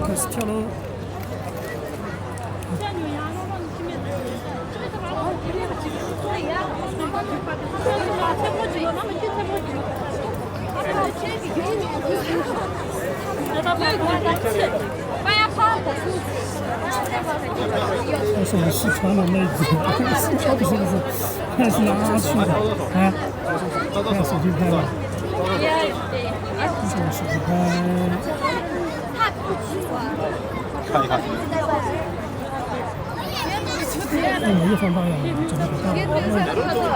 开始跳楼。那是我们四川的妹子，她不是，看是哪去的啊？看手机拍了，这个手机拍。看一看。哎，又放大了，怎么不大？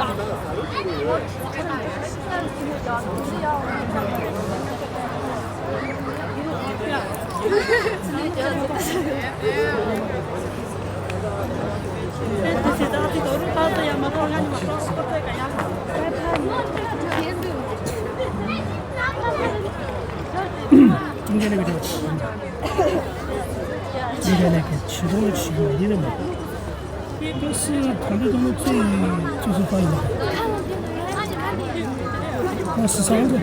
中间那个叫齐，中间那个启动了启美丽的美，应该是团队中的最受欢迎的，那13个。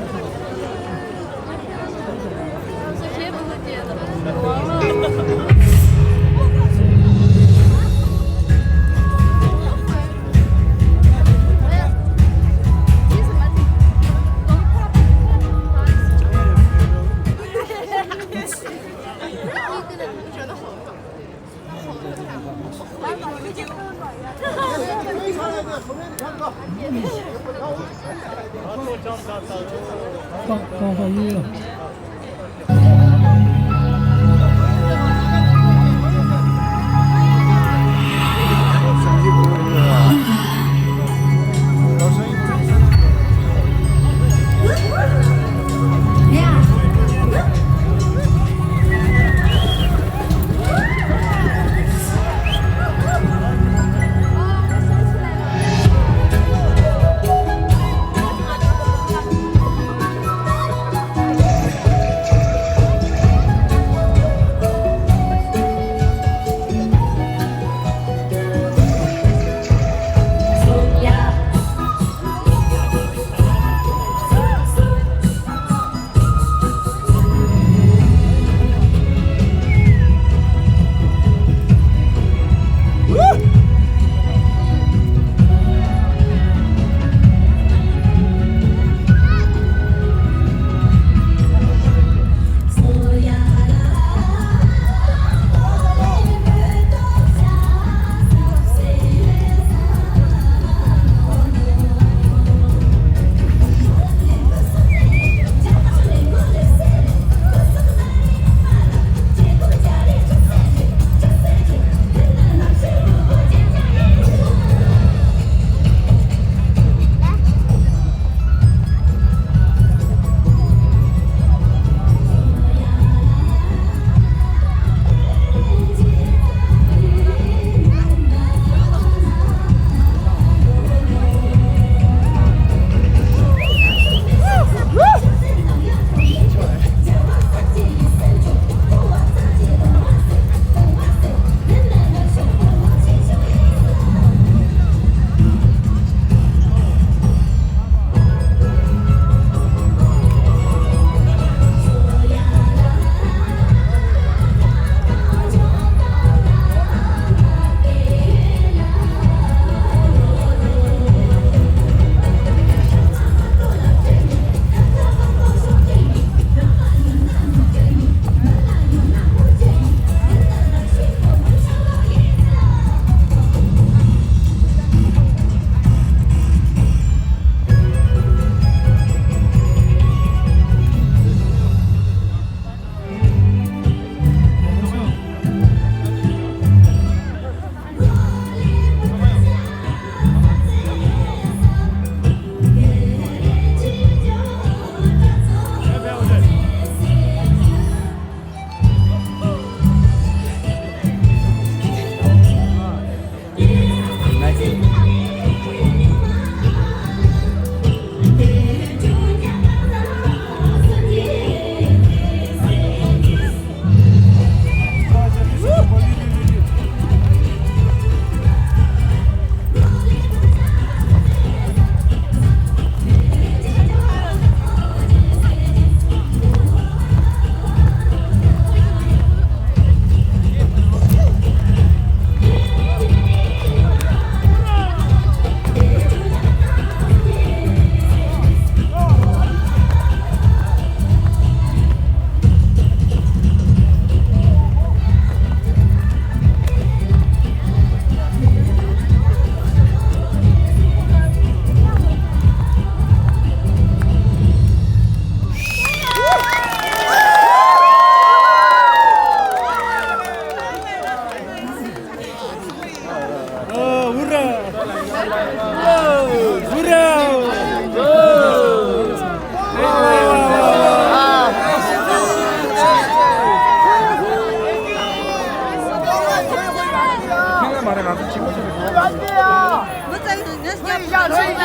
安队啊！退一下，退一下，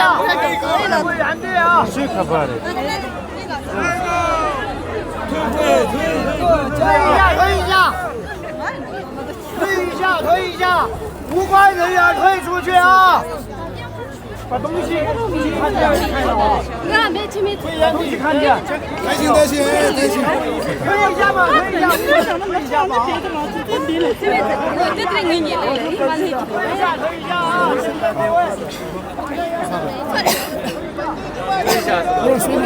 会员队啊！最可怕的。退一下，退一下，退一下，无关人员退出去啊！把东西看见，看到啊！会员东西看见，担心担心担心。退一下吧，退一下，退一下吧。退一下，退一下啊！身在对位。不要说了。